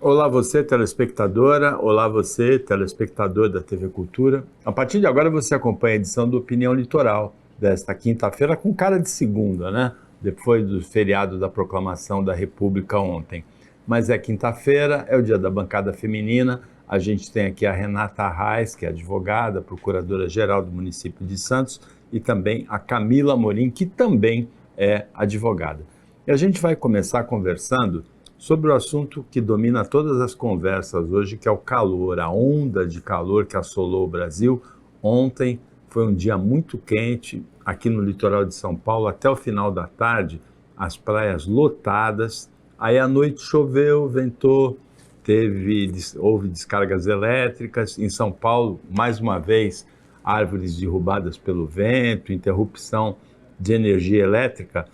Olá você, telespectadora, olá você, telespectador da TV Cultura. A partir de agora você acompanha a edição do Opinião Litoral, desta quinta-feira, com cara de segunda, né? Depois do feriado da proclamação da República ontem. Mas é quinta-feira, é o dia da bancada feminina. A gente tem aqui a Renata Arraes, que é advogada, procuradora-geral do município de Santos, e também a Camila Amorim, que também é advogada. E a gente vai começar conversando sobre o assunto que domina todas as conversas hoje, que é o calor, a onda de calor que assolou o Brasil. Ontem foi um dia muito quente, aqui no litoral de São Paulo, até o final da tarde, as praias lotadas. Aí à noite choveu, ventou, houve descargas elétricas. Em São Paulo, mais uma vez, árvores derrubadas pelo vento, interrupção de energia elétrica.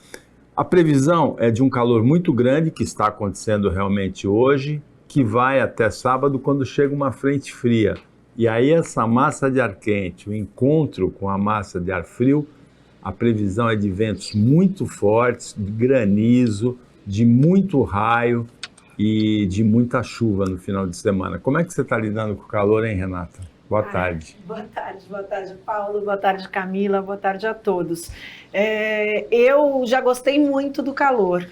A previsão é de um calor muito grande, que está acontecendo realmente hoje, que vai até sábado, quando chega uma frente fria. E aí essa massa de ar quente, o encontro com a massa de ar frio, a previsão é de ventos muito fortes, de granizo, de muito raio e de muita chuva no final de semana. Como é que você está lidando com o calor, hein, Renata? Boa tarde. Boa tarde, Paulo, boa tarde, Camila, boa tarde a todos. Eu já gostei muito do calor.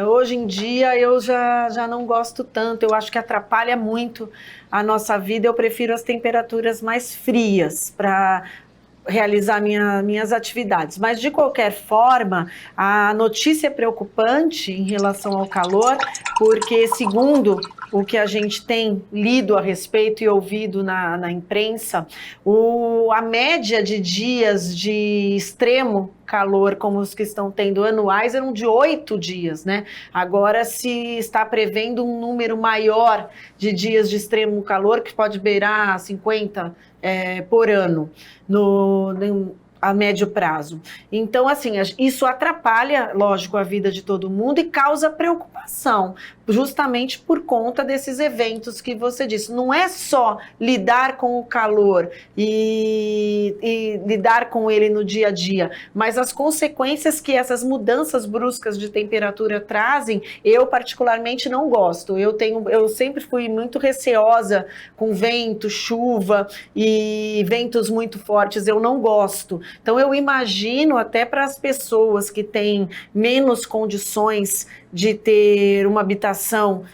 Hoje em dia eu já não gosto tanto, eu acho que atrapalha muito a nossa vida. Eu prefiro as temperaturas mais frias para realizar minhas atividades. Mas, de qualquer forma, a notícia é preocupante em relação ao calor, porque, segundo o que a gente tem lido a respeito e ouvido na imprensa, a média de dias de extremo calor, como os que estão tendo anuais, eram de 8 dias, né? Agora se está prevendo um número maior de dias de extremo calor, que pode beirar 50 por ano, a médio prazo. Então, assim, isso atrapalha, lógico, a vida de todo mundo e causa preocupação, justamente por conta desses eventos que você disse. Não é só lidar com o calor e lidar com ele no dia a dia, mas as consequências que essas mudanças bruscas de temperatura trazem, eu particularmente não gosto. Eu sempre fui muito receosa com vento, chuva e ventos muito fortes, eu não gosto. Então eu imagino até para as pessoas que têm menos condições de ter uma habitação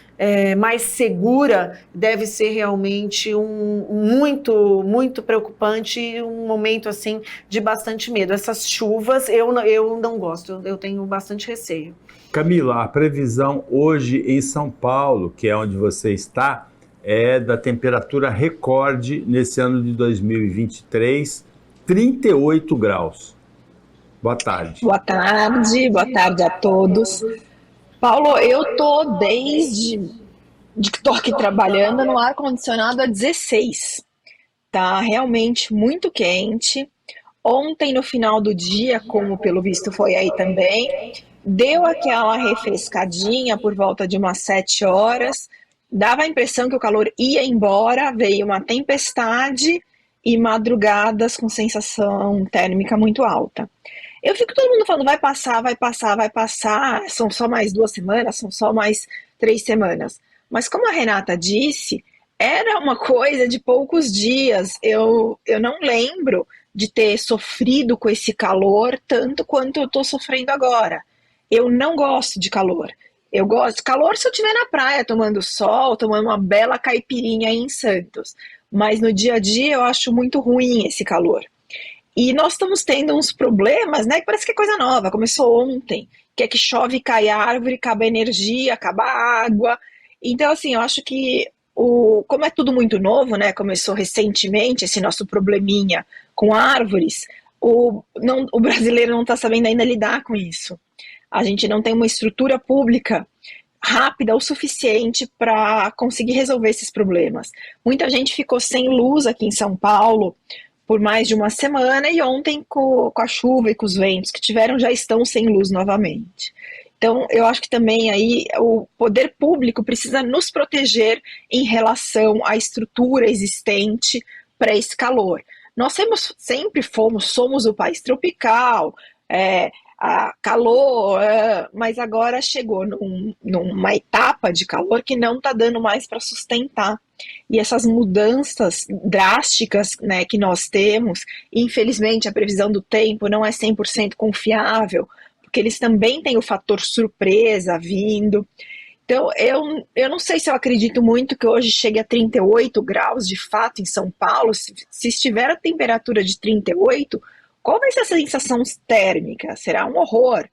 mais segura, deve ser realmente muito preocupante e um momento assim de bastante medo. Essas chuvas eu não gosto, eu tenho bastante receio. Camila, a previsão hoje em São Paulo, que é onde você está, é da temperatura recorde nesse ano de 2023, 38 graus. Boa tarde. Boa tarde a todos. Paulo, eu tô desde que estou aqui trabalhando no ar-condicionado a 16. Tá realmente muito quente. Ontem, no final do dia, como pelo visto foi aí também, deu aquela refrescadinha por volta de umas 7 horas. Dava a impressão que o calor ia embora, veio uma tempestade e madrugadas com sensação térmica muito alta. Eu fico todo mundo falando, vai passar, são só mais 2 semanas, são só mais 3 semanas. Mas como a Renata disse, era uma coisa de poucos dias. Eu não lembro de ter sofrido com esse calor tanto quanto eu estou sofrendo agora. Eu não gosto de calor. Eu gosto de calor se eu estiver na praia, tomando sol, tomando uma bela caipirinha aí em Santos. Mas no dia a dia eu acho muito ruim esse calor. E nós estamos tendo uns problemas, né, que parece que é coisa nova, começou ontem, que é que chove, cai a árvore, acaba a energia, acaba a água. Então, assim, eu acho que, como é tudo muito novo, né, começou recentemente esse nosso probleminha com árvores, o brasileiro não está sabendo ainda lidar com isso. A gente não tem uma estrutura pública rápida o suficiente para conseguir resolver esses problemas. Muita gente ficou sem luz aqui em São Paulo por mais de uma semana, e ontem com a chuva e com os ventos que tiveram já estão sem luz novamente. Então eu acho que também aí o poder público precisa nos proteger em relação à estrutura existente para esse calor. Nós somos o país tropical, calor, mas agora chegou numa etapa de calor que não está dando mais para sustentar. E essas mudanças drásticas, né, que nós temos, infelizmente a previsão do tempo não é 100% confiável, porque eles também têm o fator surpresa vindo. Então, eu não sei se eu acredito muito que hoje chegue a 38 graus de fato em São Paulo. Se estiver a temperatura de 38, qual vai ser a sensação térmica? Será um horror.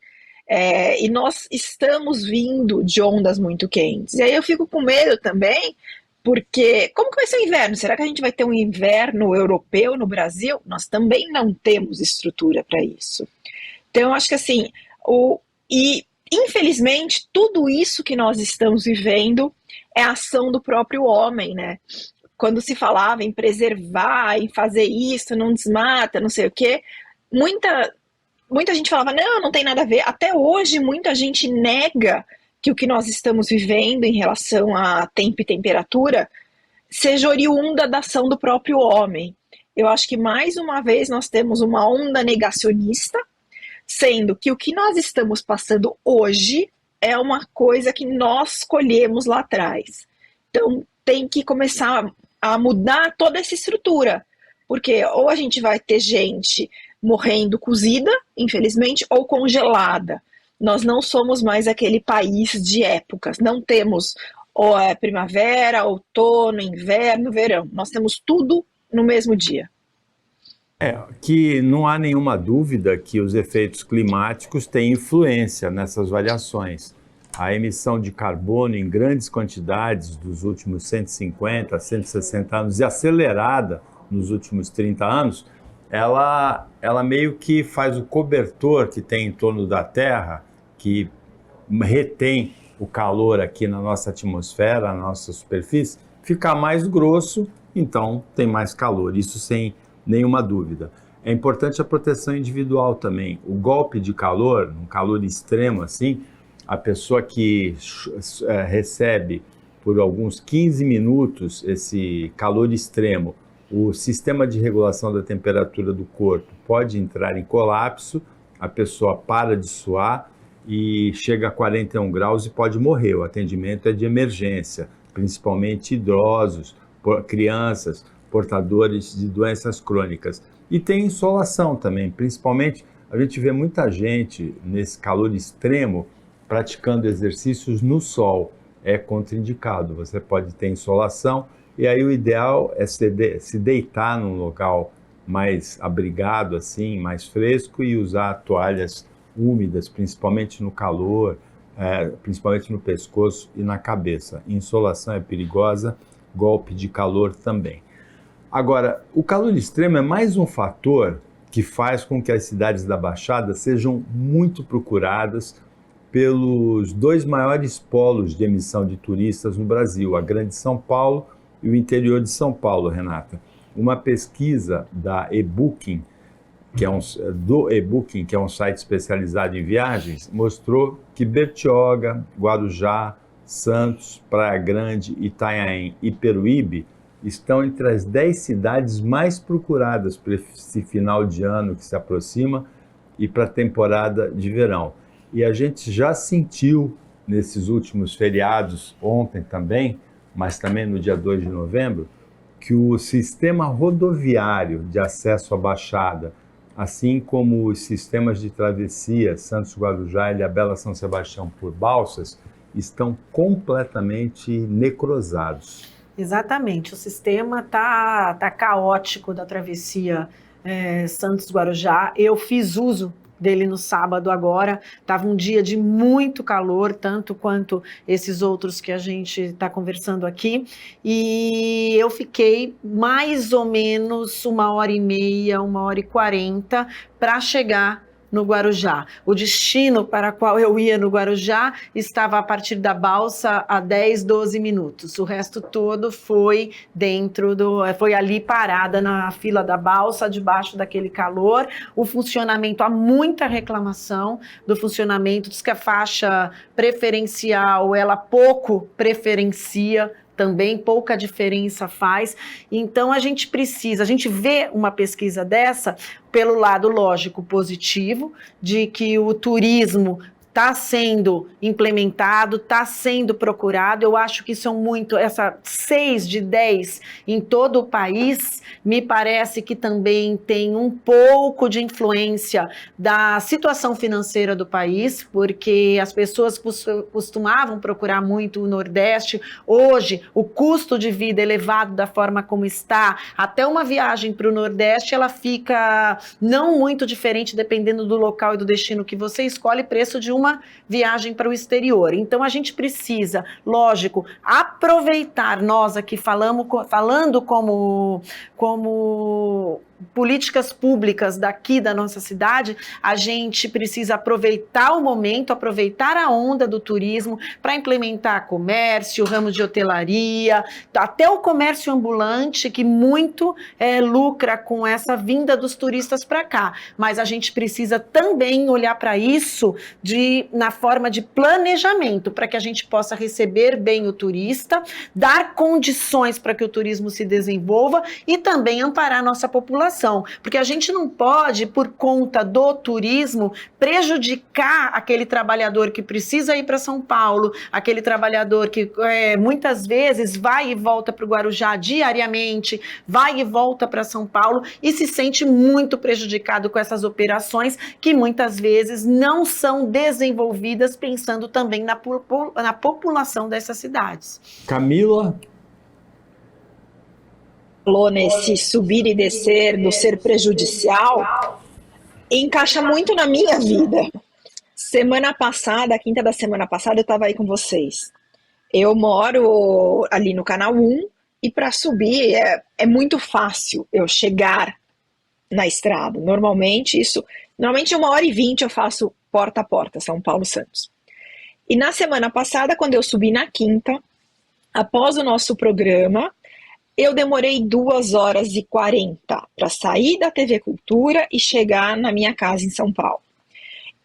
E nós estamos vindo de ondas muito quentes. E aí eu fico com medo também, porque como que vai ser o inverno? Será que a gente vai ter um inverno europeu no Brasil? Nós também não temos estrutura para isso. Então, eu acho que assim, infelizmente, tudo isso que nós estamos vivendo é a ação do próprio homem, né? Quando se falava em preservar, em fazer isso, não desmata, não sei o quê, muita gente falava, não tem nada a ver. Até hoje, muita gente nega que o que nós estamos vivendo em relação a tempo e temperatura seja oriunda da ação do próprio homem. Eu acho que, mais uma vez, nós temos uma onda negacionista, sendo que o que nós estamos passando hoje é uma coisa que nós colhemos lá atrás. Então, tem que começar a mudar toda essa estrutura, porque ou a gente vai ter gente morrendo cozida, infelizmente, ou congelada. Nós não somos mais aquele país de épocas, não temos primavera, outono, inverno, verão. Nós temos tudo no mesmo dia. Que não há nenhuma dúvida que os efeitos climáticos têm influência nessas variações. A emissão de carbono em grandes quantidades dos últimos 150, 160 anos e acelerada nos últimos 30 anos, ela meio que faz o cobertor que tem em torno da Terra, que retém o calor aqui na nossa atmosfera, na nossa superfície, ficar mais grosso, então tem mais calor, isso sem nenhuma dúvida. É importante a proteção individual também. O golpe de calor, um calor extremo assim, a pessoa que recebe por alguns 15 minutos esse calor extremo, o sistema de regulação da temperatura do corpo pode entrar em colapso, a pessoa para de suar e chega a 41 graus e pode morrer. O atendimento é de emergência, principalmente idosos, crianças, portadores de doenças crônicas. E tem insolação também, principalmente a gente vê muita gente nesse calor extremo praticando exercícios no sol. É contraindicado, você pode ter insolação e aí o ideal é se deitar num local mais abrigado, assim, mais fresco e usar toalhas úmidas, principalmente no calor, principalmente no pescoço e na cabeça. Insolação é perigosa, golpe de calor também. Agora, o calor extremo é mais um fator que faz com que as cidades da Baixada sejam muito procuradas pelos dois maiores polos de emissão de turistas no Brasil, a Grande São Paulo e o interior de São Paulo, Renata. Uma pesquisa da eBooking, que é um site especializado em viagens, mostrou que Bertioga, Guarujá, Santos, Praia Grande, Itanhaém e Peruíbe estão entre as 10 cidades mais procuradas para esse final de ano que se aproxima e para a temporada de verão. E a gente já sentiu nesses últimos feriados, ontem também, mas também no dia 2 de novembro, que o sistema rodoviário de acesso à Baixada, assim como os sistemas de travessia Santos-Guarujá e Ilhabela São Sebastião por balsas, estão completamente necrosados. Exatamente, o sistema tá caótico da travessia Santos-Guarujá. Eu fiz uso dele no sábado agora, estava um dia de muito calor, tanto quanto esses outros que a gente está conversando aqui, e eu fiquei mais ou menos 1h30, 1h40 para chegar no Guarujá. O destino para qual eu ia no Guarujá estava a partir da balsa a 10, 12 minutos. O resto todo foi foi ali parada na fila da balsa, debaixo daquele calor. O funcionamento, há muita reclamação do funcionamento, diz que a faixa preferencial, ela pouco preferencia também pouca diferença faz. Então a gente vê uma pesquisa dessa pelo lado lógico positivo, de que o turismo está sendo implementado, está sendo procurado. Eu acho que são essa 6 de 10 em todo o país, me parece que também tem um pouco de influência da situação financeira do país, porque as pessoas costumavam procurar muito o Nordeste. Hoje, o custo de vida elevado da forma como está, até uma viagem para o Nordeste, ela fica não muito diferente, dependendo do local e do destino que você escolhe, preço de uma viagem para o exterior. Então a gente precisa, lógico, aproveitar, nós aqui falando como políticas públicas daqui da nossa cidade, a gente precisa aproveitar o momento, aproveitar a onda do turismo para implementar comércio, ramo de hotelaria, até o comércio ambulante, que muito lucra com essa vinda dos turistas para cá. Mas a gente precisa também olhar para isso na forma de planejamento, para que a gente possa receber bem o turista, dar condições para que o turismo se desenvolva e também amparar a nossa população. Porque a gente não pode, por conta do turismo, prejudicar aquele trabalhador que precisa ir para São Paulo, aquele trabalhador que muitas vezes vai e volta para o Guarujá diariamente, vai e volta para São Paulo e se sente muito prejudicado com essas operações que muitas vezes não são desenvolvidas pensando também na população dessas cidades. Camila? Falou nesse subir e descer do ser prejudicial, encaixa muito na minha vida. Semana passada, a quinta da semana passada, eu estava aí com vocês. Eu moro ali no Canal 1 e para subir é muito fácil eu chegar na estrada. Normalmente 1h20 eu faço porta a porta, São Paulo Santos. E na semana passada, quando eu subi na quinta, após o nosso programa, eu demorei 2h40 para sair da TV Cultura e chegar na minha casa em São Paulo.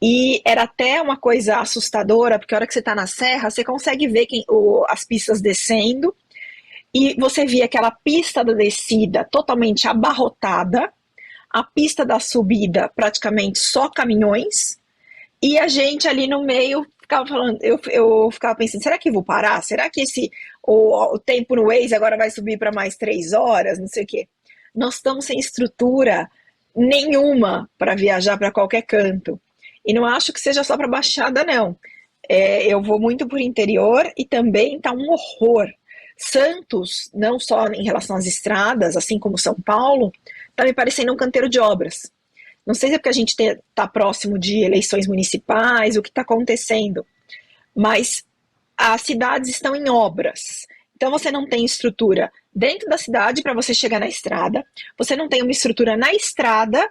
E era até uma coisa assustadora, porque a hora que você está na serra, você consegue ver as pistas descendo, e você via aquela pista da descida totalmente abarrotada, a pista da subida praticamente só caminhões, e a gente ali no meio ficava falando, eu ficava pensando, será que eu vou parar? Será que o tempo no Waze agora vai subir para mais 3 horas? Não sei o quê. Nós estamos sem estrutura nenhuma para viajar para qualquer canto. E não acho que seja só para Baixada, não. Eu vou muito por interior e também está um horror. Santos, não só em relação às estradas, assim como São Paulo, está me parecendo um canteiro de obras. Não sei se é porque a gente está próximo de eleições municipais, o que está acontecendo, mas as cidades estão em obras. Então você não tem estrutura dentro da cidade para você chegar na estrada, você não tem uma estrutura na estrada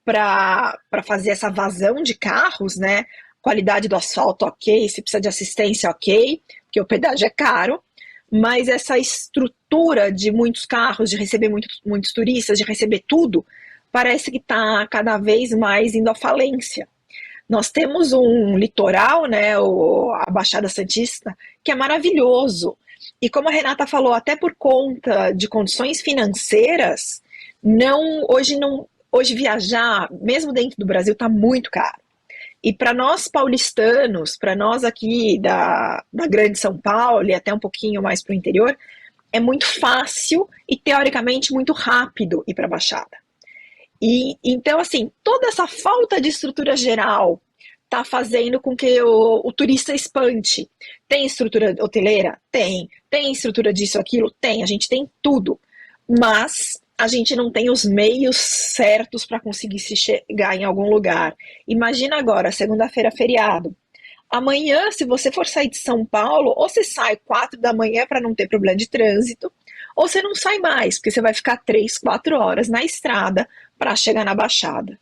para fazer essa vazão de carros, né? Qualidade do asfalto ok, se precisa de assistência ok, porque o pedágio é caro, mas essa estrutura de muitos carros, de receber muitos turistas, de receber tudo, parece que está cada vez mais indo à falência. Nós temos um litoral, né, a Baixada Santista, que é maravilhoso. E como a Renata falou, até por conta de condições financeiras, hoje viajar, mesmo dentro do Brasil, está muito caro. E para nós paulistanos, para nós aqui da Grande São Paulo e até um pouquinho mais para o interior, é muito fácil e teoricamente muito rápido ir para a Baixada. E então, assim, toda essa falta de estrutura geral está fazendo com que o turista espante. Tem estrutura hoteleira? Tem. Tem estrutura disso, aquilo? Tem. A gente tem tudo. Mas a gente não tem os meios certos para conseguir se chegar em algum lugar. Imagina agora, segunda-feira, feriado. Amanhã, se você for sair de São Paulo, ou você sai 4 da manhã para não ter problema de trânsito, ou você não sai mais, porque você vai ficar 3, 4 horas na estrada para chegar na Baixada.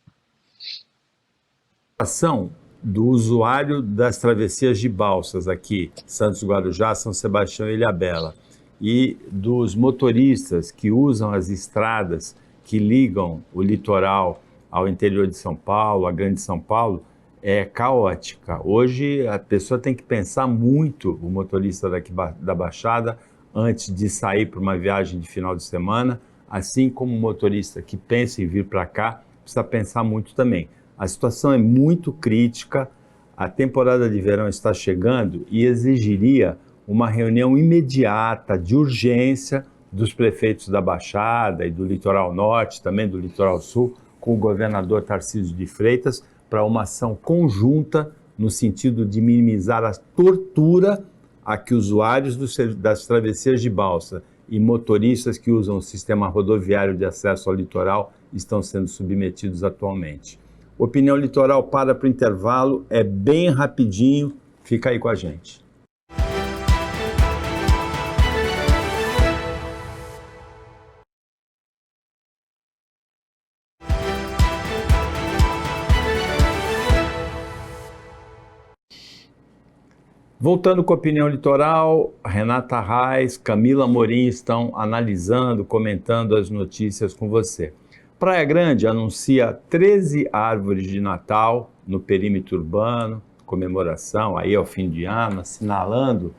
A ação do usuário das travessias de balsas aqui, Santos, Guarujá, São Sebastião e Ilhabela, e dos motoristas que usam as estradas que ligam o litoral ao interior de São Paulo, a Grande São Paulo, é caótica. Hoje a pessoa tem que pensar muito, o motorista daqui da Baixada, antes de sair para uma viagem de final de semana, assim como o motorista que pensa em vir para cá, precisa pensar muito também. A situação é muito crítica, a temporada de verão está chegando e exigiria uma reunião imediata, de urgência, dos prefeitos da Baixada e do Litoral Norte, também do Litoral Sul, com o governador Tarcísio de Freitas, para uma ação conjunta no sentido de minimizar a tortura a que usuários das travessias de balsa e motoristas que usam o sistema rodoviário de acesso ao litoral estão sendo submetidos atualmente. Opinião Litoral para o intervalo, é bem rapidinho, fica aí com a gente. Voltando com a Opinião Litoral, Renata Reis, Camila Amorim estão analisando, comentando as notícias com você. Praia Grande anuncia 13 árvores de Natal no perímetro urbano, comemoração aí ao fim de ano, assinalando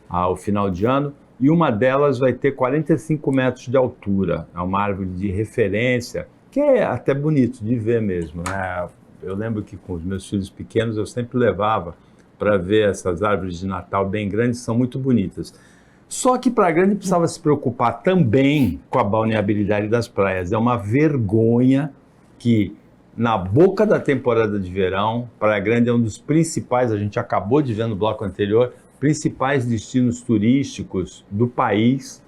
ao final de ano, e uma delas vai ter 45 metros de altura. É uma árvore de referência, que é até bonito de ver mesmo, né? Eu lembro que com os meus filhos pequenos eu sempre levava para ver essas árvores de Natal bem grandes, são muito bonitas. Só que Praia Grande precisava se preocupar também com a balneabilidade das praias. É uma vergonha que, na boca da temporada de verão, Praia Grande é um dos principais, a gente acabou de ver no bloco anterior, principais destinos turísticos do país,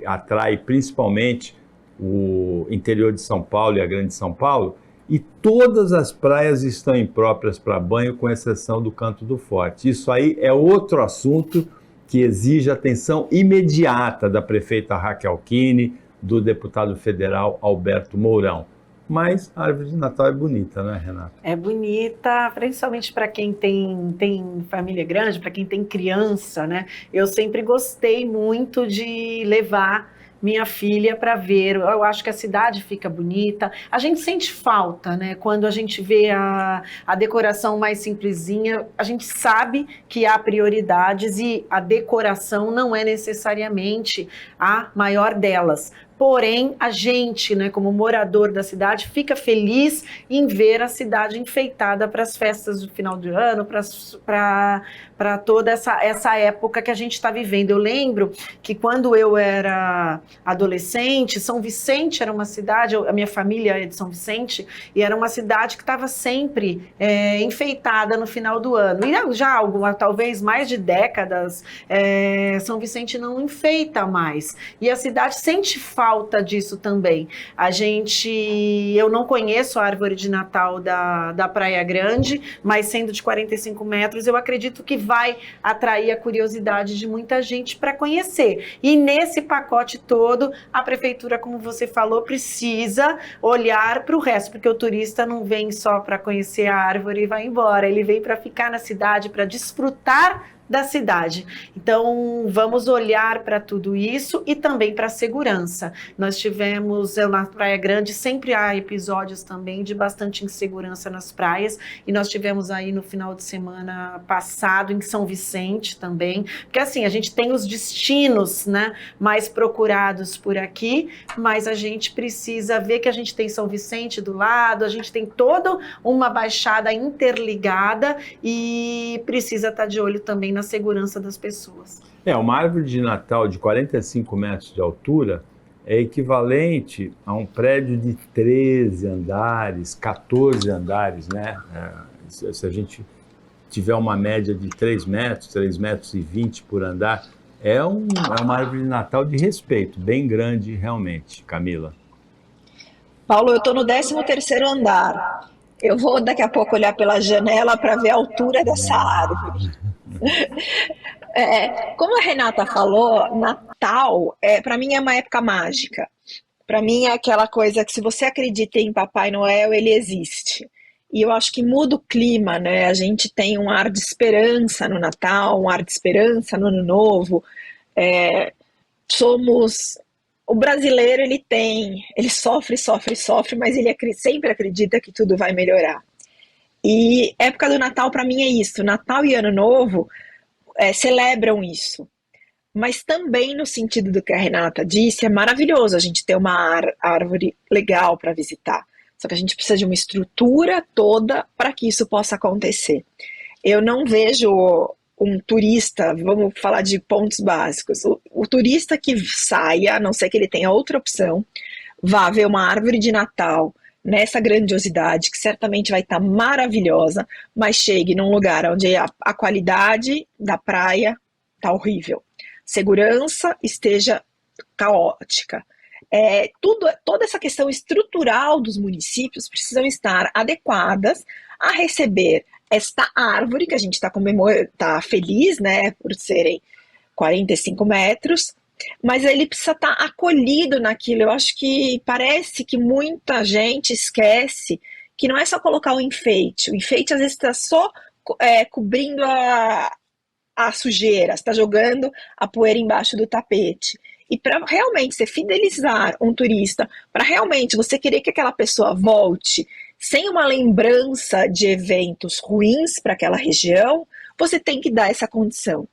atrai principalmente o interior de São Paulo e a Grande São Paulo, e todas as praias estão impróprias para banho, com exceção do Canto do Forte. Isso aí é outro assunto que exige atenção imediata da prefeita Raquel Kine, do deputado federal Alberto Mourão. Mas a árvore de Natal é bonita, né, Renata? É bonita, principalmente para quem tem família grande, para quem tem criança, né? Eu sempre gostei muito de levar minha filha para ver. Eu acho que a cidade fica bonita. A gente sente falta, né? Quando a gente vê a decoração mais simplesinha, a gente sabe que há prioridades e a decoração não é necessariamente a maior delas. Porém, a gente, né, como morador da cidade, fica feliz em ver a cidade enfeitada para as festas do final de ano, para toda essa época que a gente está vivendo. Eu lembro que quando eu era adolescente, São Vicente era uma cidade, a minha família é de São Vicente, e era uma cidade que estava sempre enfeitada no final do ano. E já talvez mais de décadas, São Vicente não enfeita mais. E a cidade sente falta disso também. Eu não conheço a árvore de Natal da Praia Grande, mas sendo de 45 metros, eu acredito que vai atrair a curiosidade de muita gente para conhecer. E nesse pacote todo, a prefeitura, como você falou, precisa olhar para o resto, porque o turista não vem só para conhecer a árvore e vai embora, ele vem para ficar na cidade, para desfrutar da cidade. Então, vamos olhar para tudo isso e também para a segurança. Nós tivemos na Praia Grande, sempre há episódios também de bastante insegurança nas praias, e nós tivemos aí no final de semana passado em São Vicente também, porque assim, a gente tem os destinos, né, mais procurados por aqui, mas a gente precisa ver que a gente tem São Vicente do lado, a gente tem toda uma baixada interligada e precisa estar de olho também na segurança das pessoas. Uma árvore de Natal de 45 metros de altura é equivalente a um prédio de 13 andares, 14 andares, né? Se a gente tiver uma média de 3 metros e 20 por andar, é uma árvore de Natal de respeito, bem grande realmente, Camila. Paulo, eu estou no 13º andar. Eu vou daqui a pouco olhar pela janela para ver a altura dessa árvore. Como a Renata falou, Natal, para mim é uma época mágica. Para mim é aquela coisa que, se você acredita em Papai Noel, ele existe. E eu acho que muda o clima, né? A gente tem um ar de esperança no Natal, um ar de esperança no Ano Novo. O brasileiro, ele sofre, mas ele sempre acredita que tudo vai melhorar. E época do Natal, para mim, é isso. Natal e Ano Novo celebram isso. mas também no sentido do que a Renata disse, é maravilhoso a gente ter uma árvore legal para visitar. Só que a gente precisa de uma estrutura toda para que isso possa acontecer. Eu não vejo um turista, vamos falar de pontos básicos, o turista que saia, a não ser que ele tenha outra opção, vá ver uma árvore de Natal nessa grandiosidade, que certamente vai estar maravilhosa, mas chegue num lugar onde a qualidade da praia está horrível, segurança esteja caótica. Toda essa questão estrutural dos municípios precisam estar adequadas a receber esta árvore, que a gente está feliz, né, por serem 45 metros, mas ele precisa estar acolhido naquilo. Eu acho que parece que muita gente esquece que não é só colocar o enfeite às vezes está só cobrindo a sujeira, está jogando a poeira embaixo do tapete. E para realmente você fidelizar um turista, para realmente você querer que aquela pessoa volte sem uma lembrança de eventos ruins para aquela região, você tem que dar essa condição.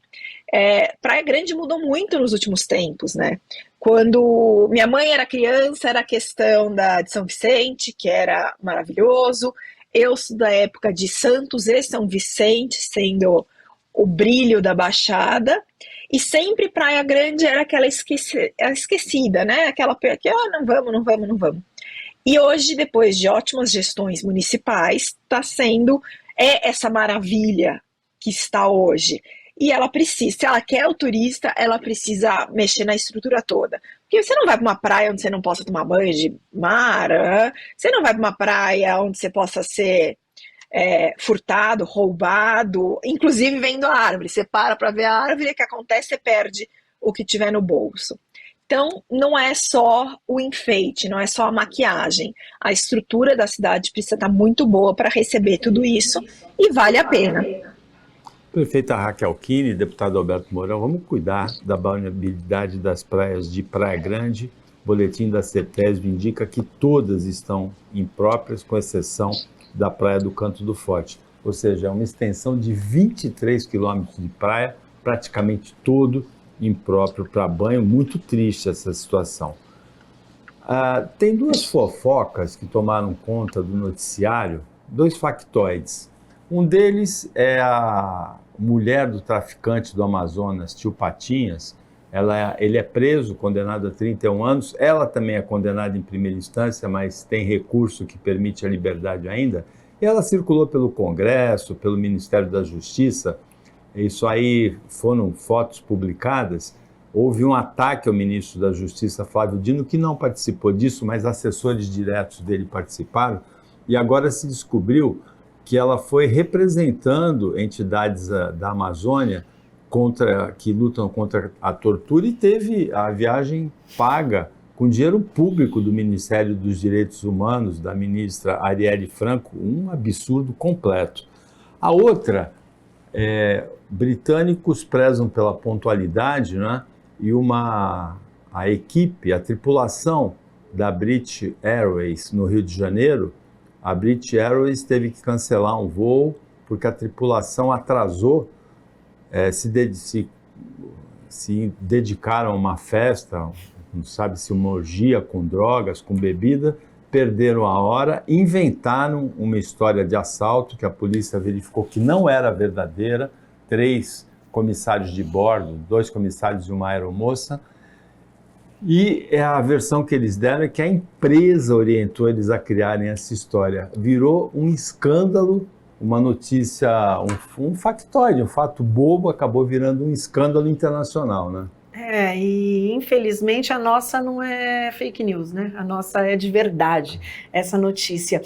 Praia Grande mudou muito nos últimos tempos, né? Quando minha mãe era criança, era a questão de São Vicente, que era maravilhoso. Eu sou da época de Santos e São Vicente, sendo o brilho da Baixada. E sempre Praia Grande era aquela esquecida, né? Aquela que, não vamos. E hoje, depois de ótimas gestões municipais, está sendo essa maravilha que está hoje. E ela precisa, se ela quer o turista, ela precisa mexer na estrutura toda. Porque você não vai para uma praia onde você não possa tomar banho de mar, você não vai para uma praia onde você possa ser furtado, roubado, inclusive vendo a árvore. Você para ver a árvore, o que acontece? Você perde o que tiver no bolso. Então, não é só o enfeite, não é só a maquiagem. A estrutura da cidade precisa estar muito boa para receber tudo isso e vale a pena. Prefeita Raquel Kine, deputado Alberto Mourão, vamos cuidar da balneabilidade das praias de Praia Grande. O boletim da CETESB indica que todas estão impróprias, com exceção da Praia do Canto do Forte. Ou seja, é uma extensão de 23 quilômetros de praia, praticamente todo impróprio para banho. Muito triste essa situação. Tem duas fofocas que tomaram conta do noticiário, dois factoides. Um deles é a mulher do traficante do Amazonas, Tio Patinhas. Ele é preso, condenado a 31 anos. Ela também é condenada em primeira instância, mas tem recurso que permite a liberdade ainda. E ela circulou pelo Congresso, pelo Ministério da Justiça. Isso aí foram fotos publicadas. Houve um ataque ao ministro da Justiça, Flávio Dino, que não participou disso, mas assessores diretos dele participaram. E agora se descobriu que ela foi representando entidades da Amazônia que lutam contra a tortura e teve a viagem paga com dinheiro público do Ministério dos Direitos Humanos, da ministra Arielle Franco, um absurdo completo. A outra, britânicos prezam pela pontualidade, né? E a equipe, a tripulação da British Airways no Rio de Janeiro, a British Airways teve que cancelar um voo porque a tripulação atrasou, se dedicaram a uma festa, não sabe se uma orgia com drogas, com bebida, perderam a hora, inventaram uma história de assalto que a polícia verificou que não era verdadeira, 3 comissários de bordo, 2 comissários e uma aeromoça. E a versão que eles deram é que a empresa orientou eles a criarem essa história. Virou um escândalo, uma notícia, um factoide, um fato bobo, acabou virando um escândalo internacional, né? E infelizmente a nossa não é fake news, né? A nossa é de verdade, essa notícia.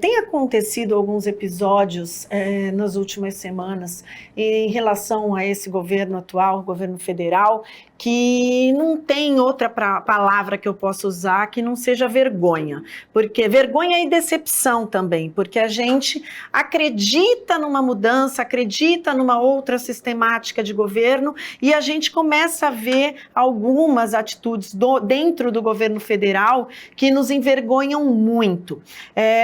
Tem acontecido alguns episódios nas últimas semanas em relação a esse governo atual, governo federal, que não tem outra palavra que eu possa usar que não seja vergonha, porque vergonha e decepção também, porque a gente acredita numa mudança, acredita numa outra sistemática de governo e a gente começa a ver algumas atitudes dentro do governo federal que nos envergonham muito.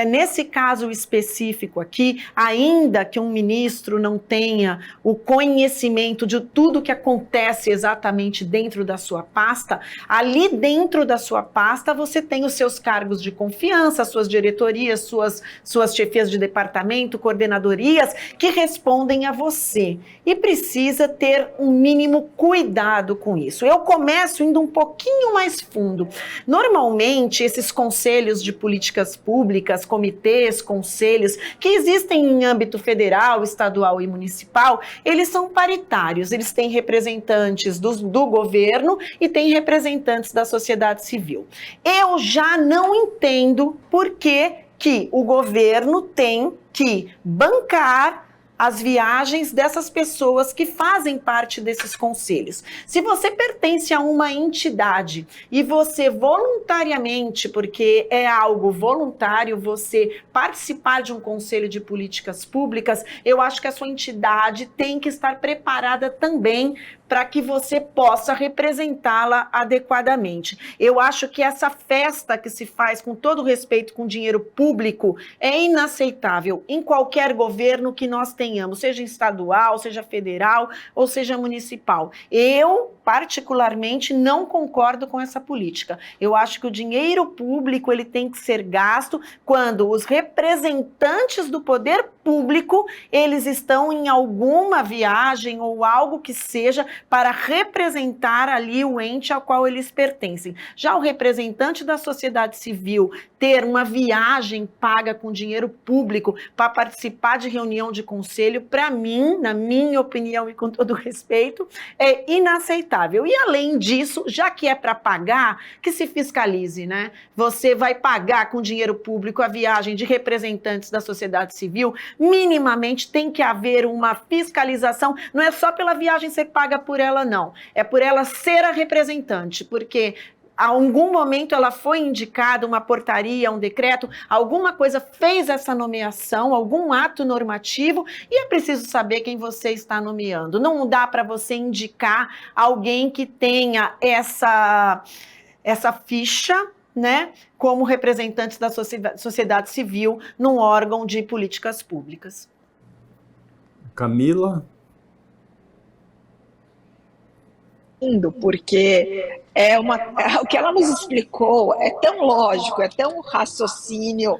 Nesse caso específico aqui, ainda que um ministro não tenha o conhecimento de tudo que acontece exatamente dentro da sua pasta, ali dentro da sua pasta você tem os seus cargos de confiança, suas diretorias, suas chefias de departamento, coordenadorias, que respondem a você. E precisa ter um mínimo cuidado com isso. Eu começo indo um pouquinho mais fundo. Normalmente, esses conselhos de políticas públicas, comitês, conselhos, que existem em âmbito federal, estadual e municipal, eles são paritários, eles têm representantes do governo e têm representantes da sociedade civil. Eu já não entendo por que o governo tem que bancar as viagens dessas pessoas que fazem parte desses conselhos. Se você pertence a uma entidade e você voluntariamente, porque é algo voluntário, você participar de um conselho de políticas públicas, eu acho que a sua entidade tem que estar preparada também para que você possa representá-la adequadamente. Eu acho que essa festa que se faz com todo respeito com dinheiro público é inaceitável em qualquer governo que nós tenhamos, seja estadual, seja federal ou seja municipal. Eu, particularmente, não concordo com essa política. Eu acho que o dinheiro público ele tem que ser gasto quando os representantes do poder público eles estão em alguma viagem ou algo que seja para representar ali o ente ao qual eles pertencem. Já o representante da sociedade civil ter uma viagem paga com dinheiro público para participar de reunião de conselho, para mim, na minha opinião e com todo respeito, é inaceitável. E além disso, já que é para pagar, que se fiscalize, né? Você vai pagar com dinheiro público a viagem de representantes da sociedade civil, minimamente tem que haver uma fiscalização, não é só pela viagem ser paga por ela, não. É por ela ser a representante, porque a algum momento ela foi indicada, uma portaria, um decreto, alguma coisa fez essa nomeação, algum ato normativo, e é preciso saber quem você está nomeando. Não dá para você indicar alguém que tenha essa ficha, né, como representante da sociedade civil num órgão de políticas públicas. Camila? Porque o que ela nos explicou é tão lógico, é tão raciocínio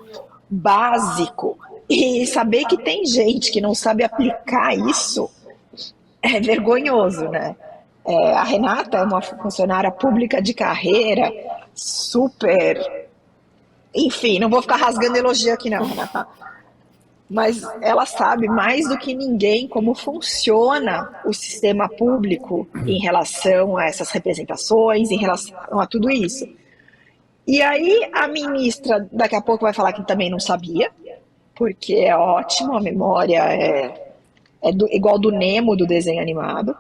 básico, e saber que tem gente que não sabe aplicar isso é vergonhoso, né? A Renata é uma funcionária pública de carreira, super... Enfim, não vou ficar rasgando elogio aqui não, Renata. Mas ela sabe mais do que ninguém como funciona o sistema público em relação a essas representações, em relação a tudo isso. E aí a ministra daqui a pouco vai falar que também não sabia, porque é ótimo, a memória igual do Nemo, do desenho animado.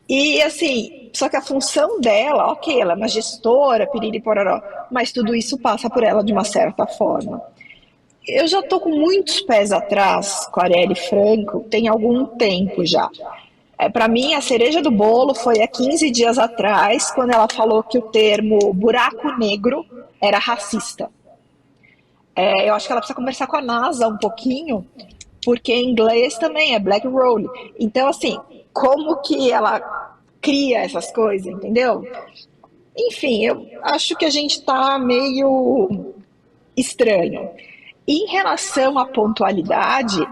E assim, só que a função dela, ok, ela é uma gestora, piriri pororó, mas tudo isso passa por ela de uma certa forma. Eu já estou com muitos pés atrás com a Arielle Franco, tem algum tempo já. Para mim, a cereja do bolo foi há 15 dias atrás, quando ela falou que o termo buraco negro era racista. Eu acho que ela precisa conversar com a NASA um pouquinho, porque em inglês também é black hole. Então, assim, como que ela cria essas coisas, entendeu? Enfim, eu acho que a gente está meio estranho. Em relação à pontualidade,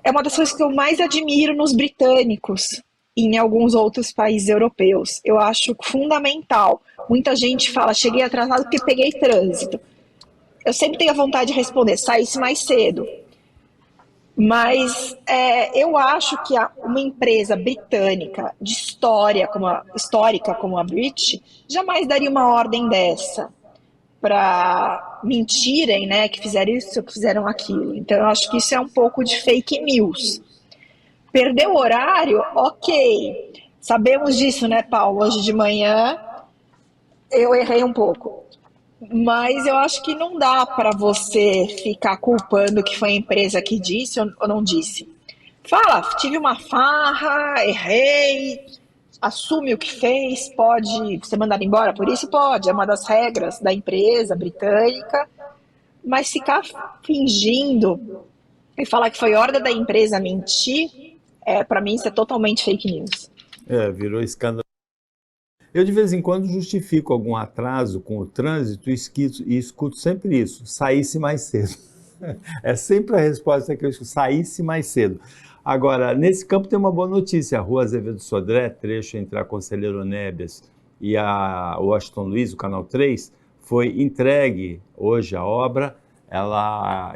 é uma das coisas que eu mais admiro nos britânicos e em alguns outros países europeus. Eu acho fundamental. Muita gente fala, cheguei atrasado porque peguei trânsito. Eu sempre tenho a vontade de responder, saísse mais cedo. Mas eu acho que uma empresa britânica de histórica como a British jamais daria uma ordem dessa para mentirem, né, que fizeram isso, que fizeram aquilo. Então, eu acho que isso é um pouco de fake news. Perder o horário, ok. Sabemos disso, né, Paulo? Hoje de manhã eu errei um pouco. Mas eu acho que não dá para você ficar culpando que foi a empresa que disse ou não disse. Fala, tive uma farra, errei, assume o que fez, pode ser mandado embora por isso? Pode, é uma das regras da empresa britânica. Mas ficar fingindo e falar que foi ordem da empresa mentir, para mim isso é totalmente fake news. Virou escândalo. Eu, de vez em quando, justifico algum atraso com o trânsito e escuto sempre isso: saísse mais cedo. É sempre a resposta que eu escuto: saísse mais cedo. Agora, nesse campo tem uma boa notícia: a Rua Azevedo Sodré, trecho entre a Conselheiro Onébia e a Washington Luiz, o Canal 3, foi entregue hoje a obra. Ela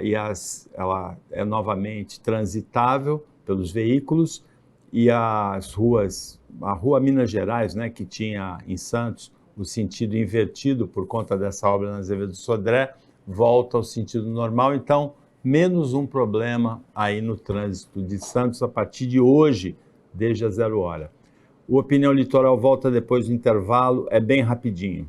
é novamente transitável pelos veículos, e as ruas, a Rua Minas Gerais, né, que tinha em Santos o sentido invertido por conta dessa obra na Azevedo Sodré, volta ao sentido normal. Então, menos um problema aí no trânsito de Santos a partir de hoje, desde a 0 hora. O Opinião Litoral volta depois do intervalo, é bem rapidinho.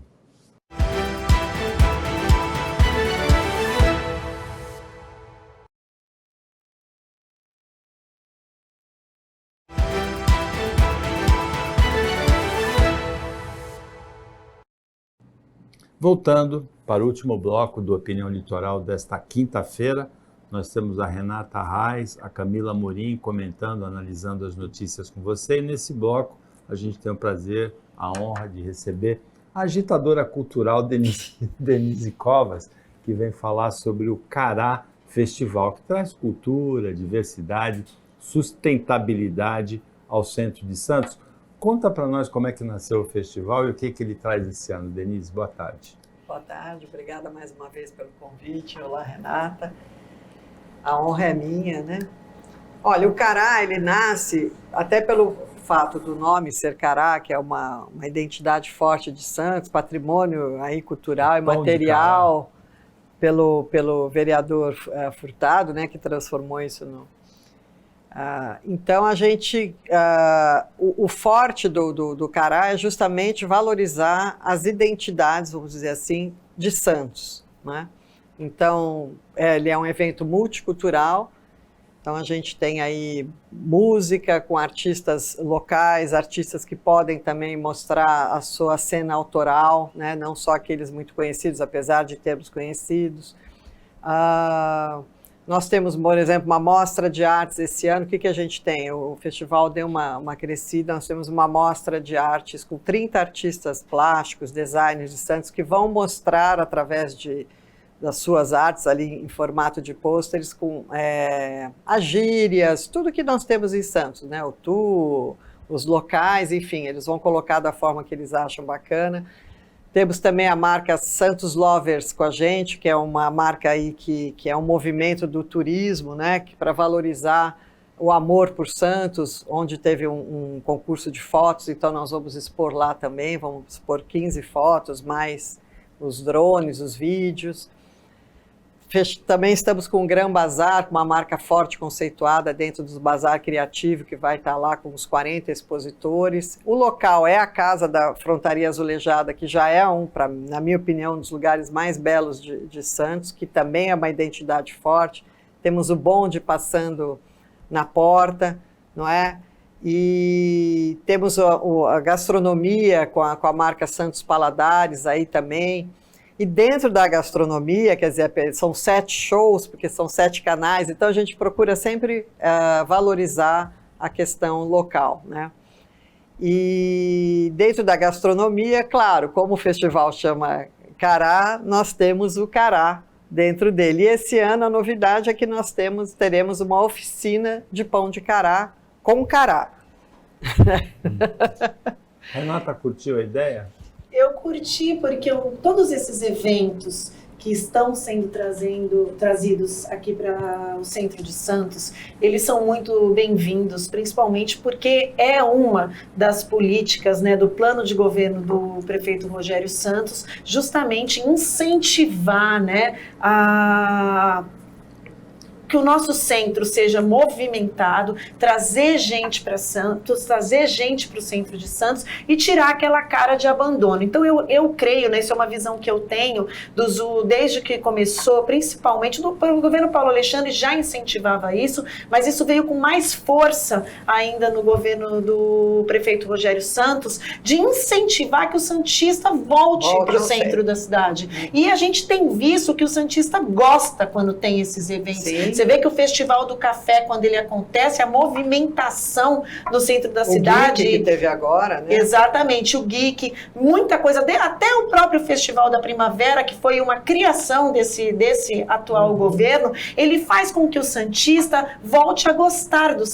Voltando para o último bloco do Opinião Litoral desta quinta-feira, nós temos a Renata Reis, a Camila Amorim comentando, analisando as notícias com você. E nesse bloco a gente tem o prazer, a honra de receber a agitadora cultural Denise Covas, que vem falar sobre o Cará Festival, que traz cultura, diversidade, sustentabilidade ao centro de Santos. Conta para nós como é que nasceu o festival e o que ele traz esse ano. Denise, boa tarde. Boa tarde, obrigada mais uma vez pelo convite. Olá, Renata. A honra é minha, né? Olha, o Cará, ele nasce até pelo fato do nome ser Cará, que é uma identidade forte de Santos, patrimônio aí cultural e material, pelo vereador Furtado, né, que transformou isso no... Então, a gente, o forte do Cará é justamente valorizar as identidades, vamos dizer assim, de Santos, né? Então, ele é um evento multicultural, então a gente tem aí música com artistas locais, artistas que podem também mostrar a sua cena autoral, né? Não só aqueles muito conhecidos, apesar de termos conhecidos. Nós temos, por exemplo, uma mostra de artes esse ano. O que a gente tem? O festival deu uma crescida, nós temos uma mostra de artes com 30 artistas plásticos, designers de Santos, que vão mostrar através das suas artes ali em formato de pôsteres com as gírias, tudo que nós temos em Santos, né? O tu, os locais, enfim, eles vão colocar da forma que eles acham bacana. Temos também a marca Santos Lovers com a gente, que é uma marca aí que é um movimento do turismo, né, para valorizar o amor por Santos, onde teve um concurso de fotos, então nós vamos expor lá também, vamos expor 15 fotos, mais os drones, os vídeos. Também estamos com o Gran Bazar, uma marca forte conceituada dentro do Bazar Criativo, que vai estar lá com uns 40 expositores. O local é a Casa da Frontaria Azulejada, que já é na minha opinião, um dos lugares mais belos de Santos, que também é uma identidade forte. Temos o bonde passando na porta, não é? E temos a gastronomia com a marca Santos Paladares aí também. E dentro da gastronomia, quer dizer, são 7 shows, porque são 7 canais, então a gente procura sempre valorizar a questão local, né? E dentro da gastronomia, claro, como o festival chama Cará, nós temos o Cará dentro dele. E esse ano a novidade é que nós teremos uma oficina de pão de cará com cará. Renata, curtiu a ideia? Eu curti porque todos esses eventos que estão sendo trazidos aqui para o centro de Santos, eles são muito bem-vindos, principalmente porque é uma das políticas, né, do plano de governo do prefeito Rogério Santos, justamente incentivar, né, que o nosso centro seja movimentado, trazer gente para Santos, trazer gente para o centro de Santos e tirar aquela cara de abandono. Então eu creio, né, isso é uma visão que eu tenho, desde que começou, principalmente o governo Paulo Alexandre já incentivava isso, mas isso veio com mais força ainda no governo do prefeito Rogério Santos, de incentivar que o santista volte para o centro da cidade. E a gente tem visto que o santista gosta quando tem esses eventos. Sim. Você vê que o Festival do Café, quando ele acontece, a movimentação no centro da cidade... O Geek que teve agora, né? Exatamente, o Geek, muita coisa, até o próprio Festival da Primavera, que foi uma criação desse atual governo, ele faz com que o santista volte a gostar do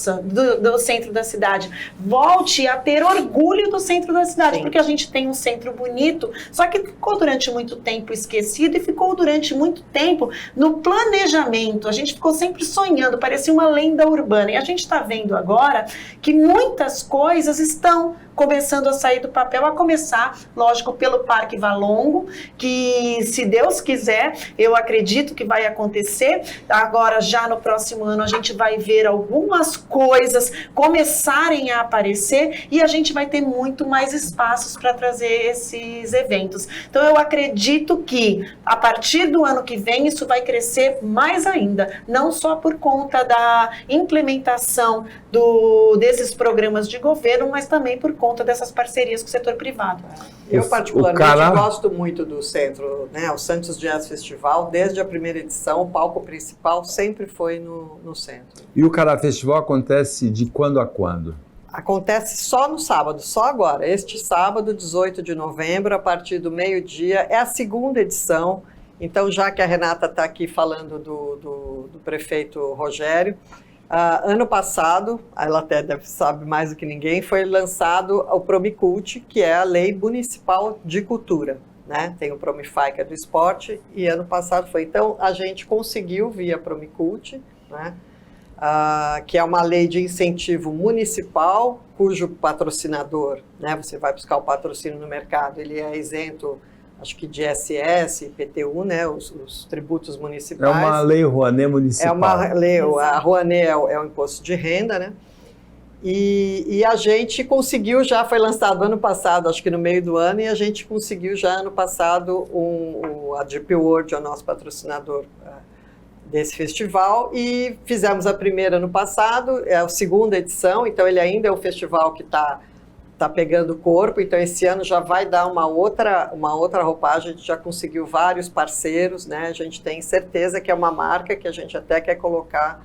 centro da cidade, volte a ter orgulho do centro da cidade, porque a gente tem um centro bonito, só que ficou durante muito tempo esquecido e ficou durante muito tempo no planejamento. A gente ficou sempre sonhando, parecia uma lenda urbana. E a gente está vendo agora que muitas coisas estão começando a sair do papel, a começar, lógico, pelo Parque Valongo, que, se Deus quiser, eu acredito que vai acontecer. Agora, já no próximo ano, a gente vai ver algumas coisas começarem a aparecer e a gente vai ter muito mais espaços para trazer esses eventos. Então, eu acredito que, a partir do ano que vem, isso vai crescer mais ainda, não só por conta da implementação desses programas de governo, mas também por conta dessas parcerias com o setor privado. Eu, particularmente, gosto muito do centro, né? O Santos Jazz Festival, desde a primeira edição, o palco principal sempre foi no centro. E o Cará Festival acontece de quando a quando? Acontece só no sábado, só agora. Este sábado, 18 de novembro, a partir do meio-dia, é a segunda edição. Então, já que a Renata está aqui falando do prefeito Rogério, ano passado, ela até sabe mais do que ninguém, foi lançado o Promicult, que é a Lei Municipal de Cultura, né? Tem o Promify, que é do esporte, e ano passado foi. Então, a gente conseguiu, via Promicult, né? Que é uma lei de incentivo municipal, cujo patrocinador, né? Você vai buscar o patrocínio no mercado, ele é isento, acho que de ISS, IPTU, né, os tributos municipais. É uma lei Rouanet municipal. É uma lei, a Rouanet é o imposto de renda, né? E a gente conseguiu, já foi lançado ano passado, acho que no meio do ano, e a gente conseguiu já ano passado, a Deep World é o nosso patrocinador desse festival, e fizemos a primeira ano passado, é a segunda edição, então ele ainda é um festival que está pegando corpo, então esse ano já vai dar uma outra roupagem, a gente já conseguiu vários parceiros, né? A gente tem certeza que é uma marca que a gente até quer colocar,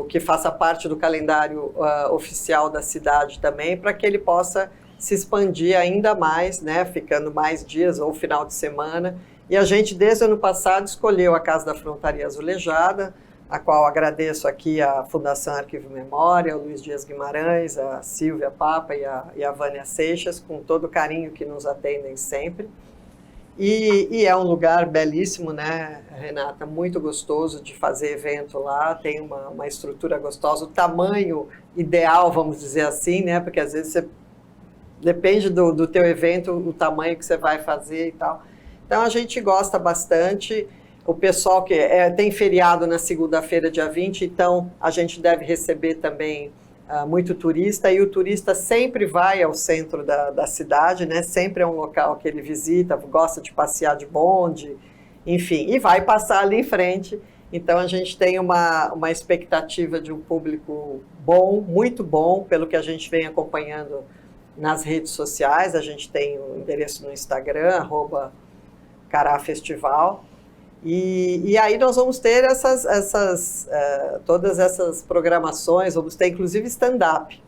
que faça parte do calendário oficial da cidade também, para que ele possa se expandir ainda mais, né? Ficando mais dias ou final de semana. E a gente, desde o ano passado, escolheu a Casa da Frontaria Azulejada, a qual agradeço aqui a Fundação Arquivo Memória, o Luiz Dias Guimarães, a Silvia Papa e a Vânia Seixas, com todo o carinho que nos atendem sempre. E é um lugar belíssimo, né, Renata? Muito gostoso de fazer evento lá, tem uma estrutura gostosa, o tamanho ideal, vamos dizer assim, né? Porque às vezes depende do teu evento, o tamanho que você vai fazer e tal. Então a gente gosta bastante. O pessoal que tem feriado na segunda-feira, dia 20, então a gente deve receber também muito turista, e o turista sempre vai ao centro da cidade, né? Sempre é um local que ele visita, gosta de passear de bonde, enfim, e vai passar ali em frente. Então a gente tem uma expectativa de um público bom, muito bom, pelo que a gente vem acompanhando nas redes sociais. A gente tem o endereço no Instagram, @CaráFestival. E aí nós vamos ter todas essas programações, vamos ter inclusive stand-up.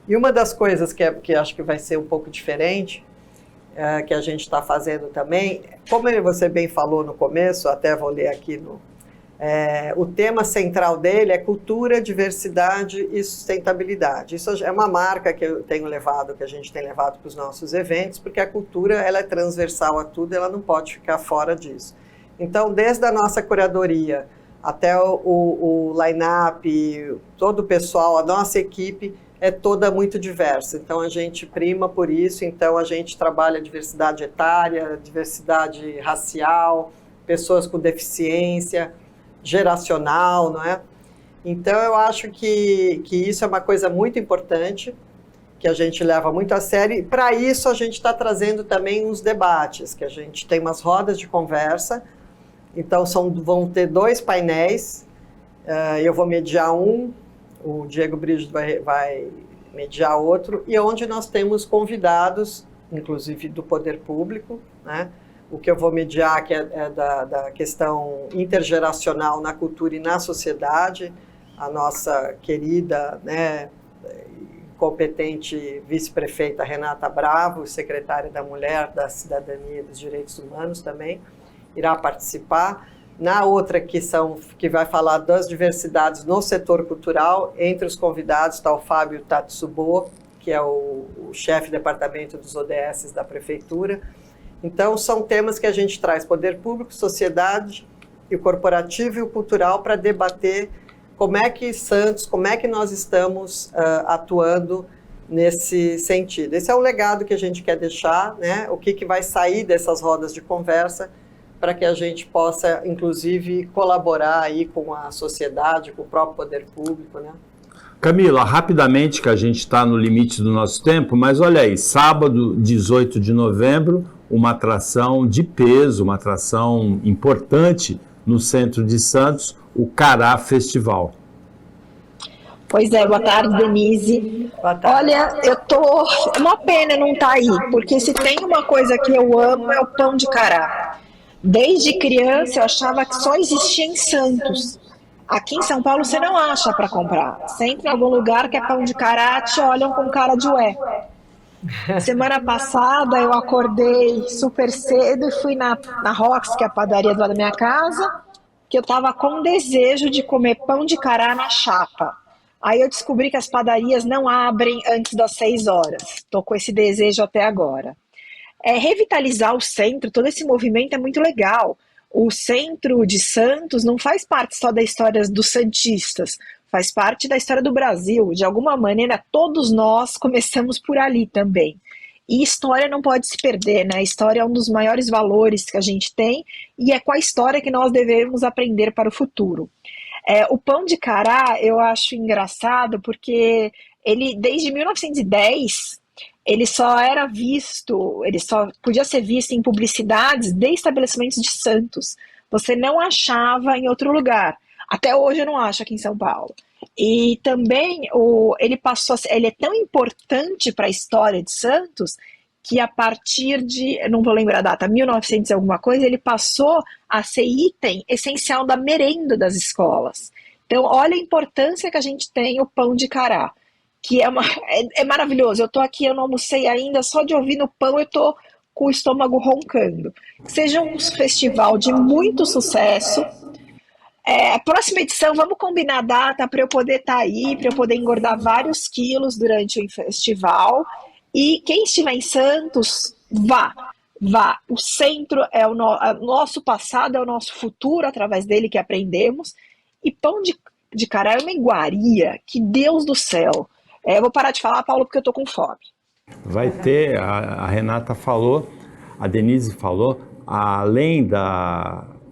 E uma das coisas que acho que vai ser um pouco diferente, que a gente está fazendo também, como você bem falou no começo, até vou ler aqui, o tema central dele é cultura, diversidade e sustentabilidade. Isso é uma marca que que a gente tem levado para os nossos eventos, porque a cultura ela é transversal a tudo, ela não pode ficar fora disso. Então, desde a nossa curadoria até o line-up, todo o pessoal, a nossa equipe é toda muito diversa. Então, a gente prima por isso. Então, a gente trabalha diversidade etária, diversidade racial, pessoas com deficiência, geracional, não é? Então, eu acho que isso é uma coisa muito importante, que a gente leva muito a sério, e para isso a gente está trazendo também uns debates, que a gente tem umas rodas de conversa, então vão ter 2 painéis, eu vou mediar um, o Diego Brígido vai mediar outro, e onde nós temos convidados, inclusive do poder público, né? O que eu vou mediar que é da questão intergeracional na cultura e na sociedade, a nossa querida, né, competente vice-prefeita Renata Bravo, secretária da Mulher, da Cidadania e dos Direitos Humanos também, irá participar. Na outra que vai falar das diversidades no setor cultural, entre os convidados está o Fábio Tatsubo, que é o chefe do departamento dos ODS da Prefeitura. Então, são temas que a gente traz poder público, sociedade, e o corporativo e o cultural para debater como é que nós estamos atuando nesse sentido. Esse é o legado que a gente quer deixar, né? O que vai sair dessas rodas de conversa para que a gente possa, inclusive, colaborar aí com a sociedade, com o próprio poder público, né? Camila, rapidamente, que a gente está no limite do nosso tempo, mas olha aí, sábado, 18 de novembro, uma atração de peso, uma atração importante no centro de Santos, o Cará Festival. Pois é, boa tarde, Denise. Boa tarde. Olha, é uma pena não estar aí, porque se tem uma coisa que eu amo é o pão de cará. Desde criança eu achava que só existia em Santos. Aqui em São Paulo você não acha para comprar. Você entra em algum lugar que é pão de cará, te olham com cara de ué. Semana passada eu acordei super cedo e fui na Rox, que é a padaria do lado da minha casa, que eu estava com desejo de comer pão de cará na chapa. Aí eu descobri que as padarias não abrem antes das 6 horas. Estou com esse desejo até agora. Revitalizar o centro, todo esse movimento é muito legal. O centro de Santos não faz parte só da história dos santistas, faz parte da história do Brasil. De alguma maneira, todos nós começamos por ali também. E história não pode se perder, né? A história é um dos maiores valores que a gente tem e é com a história que nós devemos aprender para o futuro. O pão de cará eu acho engraçado porque ele, desde 1910, ele só podia ser visto em publicidades de estabelecimentos de Santos. Você não achava em outro lugar. Até hoje eu não acho aqui em São Paulo. E também ele é tão importante para a história de Santos que a partir de, não vou lembrar a data, 1900 e alguma coisa, ele passou a ser item essencial da merenda das escolas. Então, olha a importância que a gente tem o pão de cará, que é maravilhoso. Eu estou aqui, eu não almocei ainda, só de ouvir no pão eu estou com o estômago roncando. Seja um festival de muito sucesso. A próxima edição, vamos combinar a data para eu poder estar aí, para eu poder engordar vários quilos durante o festival. E quem estiver em Santos, vá. O centro é o nosso passado, é o nosso futuro, através dele que aprendemos. E pão de cará é uma iguaria, que Deus do céu. Eu vou parar de falar, Paulo, porque eu estou com fome. Vai ter, a Renata falou, a Denise falou, além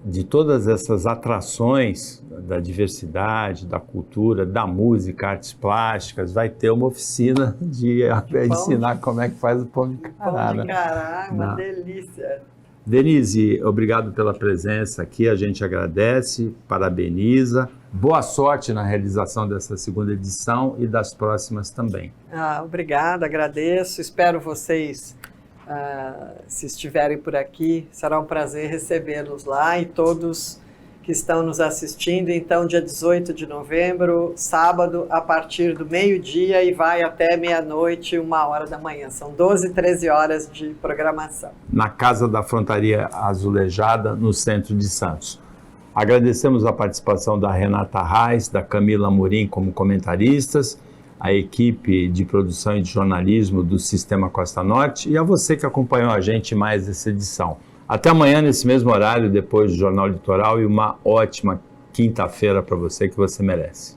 de todas essas atrações da diversidade, da cultura, da música, artes plásticas, vai ter uma oficina de ensinar como é que faz o pão de cará. Pão de cará, uma delícia. Denise, obrigado pela presença aqui, a gente agradece, parabeniza. Boa sorte na realização dessa segunda edição e das próximas também. Obrigada, agradeço, espero vocês, se estiverem por aqui, será um prazer recebê-los lá e todos que estão nos assistindo. Então, dia 18 de novembro, sábado, a partir do meio-dia e vai até meia-noite, 1h da manhã. São 12, 13 horas de programação. Na Casa da Frontaria Azulejada, no centro de Santos. Agradecemos a participação da Renata Reis, da Camila Amorim como comentaristas, a equipe de produção e de jornalismo do Sistema Costa Norte e a você que acompanhou a gente mais essa edição. Até amanhã, nesse mesmo horário, depois do Jornal Litoral, e uma ótima quinta-feira para você que você merece.